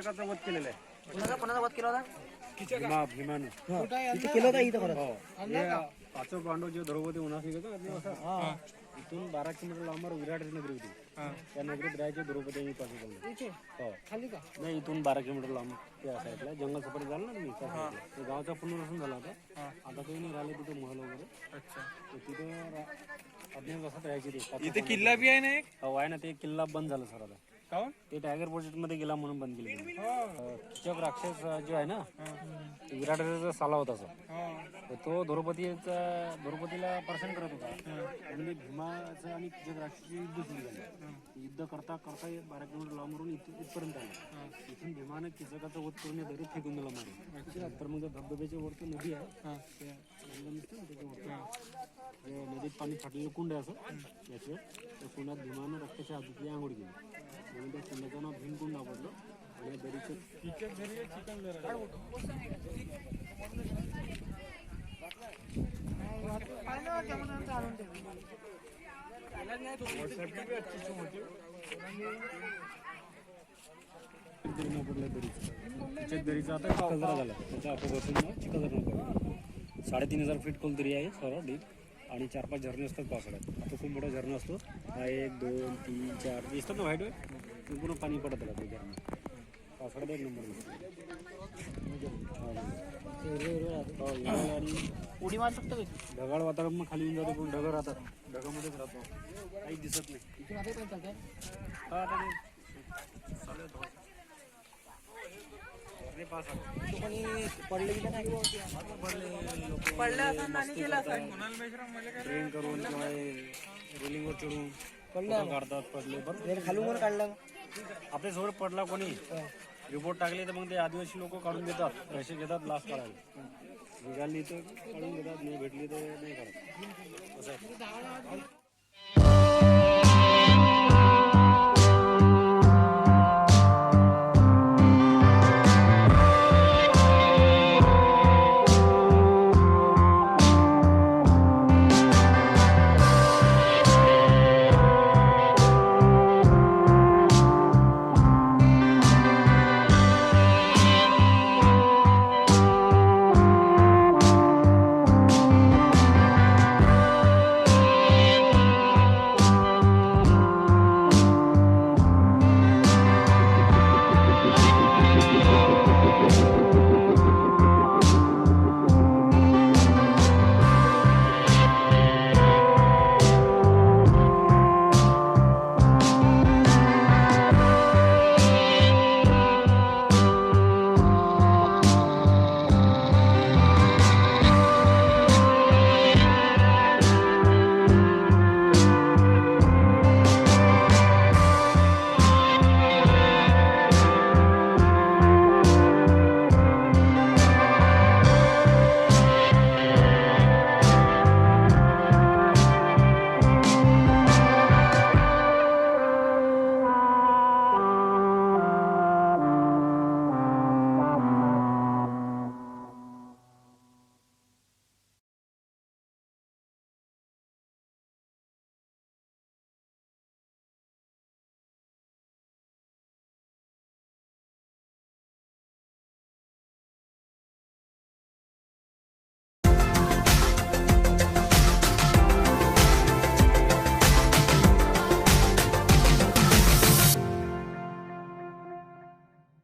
कीचकाचा वध केलेला आहे. कोणाचा वध केला होता? भीमाने केलं होता इथं परत. पाचव पांडव जे द्रौपदी उन्हास निघत इथून 12 किलोमीटर लांबवर विराट नगरी होती. त्या नगरीत राहायचे द्रौपदी पाचव पांडव. नाही इथून 12 किलोमीटर लांब त्या साईडला जंगल सफारी झालं ना तुम्ही त्या गावचा पुनर्वसन झाला होता. आता काही नाही राहिले तिथे महल वगैरे. तिथे अज्ञात असं राहायचे ते. इथे किल्ला बी आहे ना एक. हो आहे ना, ते किल्ला बंद झाला सर आता. ते टायगर प्रोजेक्ट मध्ये गेला म्हणून बंद केली. कीचक राक्षस जो आहे ना विराट साला होता सर. तो द्रौपदीला परेशान करत होता. म्हणजे भीमाचं आणि कीचक राक्षसाची युद्ध सुरू झालं. युद्ध करता करता 12 किलोमीटर लांबवरून इथपर्यंत आलं. इथून भीमाने कीचकाचा वध करून दरी फेकून दिला मारे. तर मग धबधब्याच्या वरती नदी आहे, नदीत पाणी फाटलेलं कुंड आहे असं याच्यावर. त्या कुंडात भीमानं रक्ताच्या हातातली आंघोळ केली म्हणून त्या कुंडाचं नाव भीमकुंड आवडलं. आणि दरीचं दरीचा आता चिखलदरा झाला. त्याचा आता बसून चिखलदरा 3500 फीट खोल दरी आहे सर्व डीप. आणि 4-5 झरणे असतात पावसाळ्यात. आता खूप मोठा झरणं असतो. 1, 2, 3, 4 दिसतात ना व्हाईट व्हाईट. पूर्ण पाणी पडत राहतं झरणं. पावसाळ्यात 1 नंबर दिसतो. आणि उडी मारू शकतो. ढगाळ वातावरण मग खाली येऊन जातो, पण ढगं राहतात. ढगामध्येच राहतो, काही दिसत नाही. पडले की नाही ट्रेन करून किंवा रेलिंगवर चढून काढतात. पडले बरं खालून काढलं आपल्या समोर पडला कोणी रिपोर्ट टाकले तर मग ते आदिवासी लोक काढून देतात. पैसे घेतात लास्ट काढायला. निघाली तर काढून घेतात, नाही भेटली तर नाही काढत. असं आहे.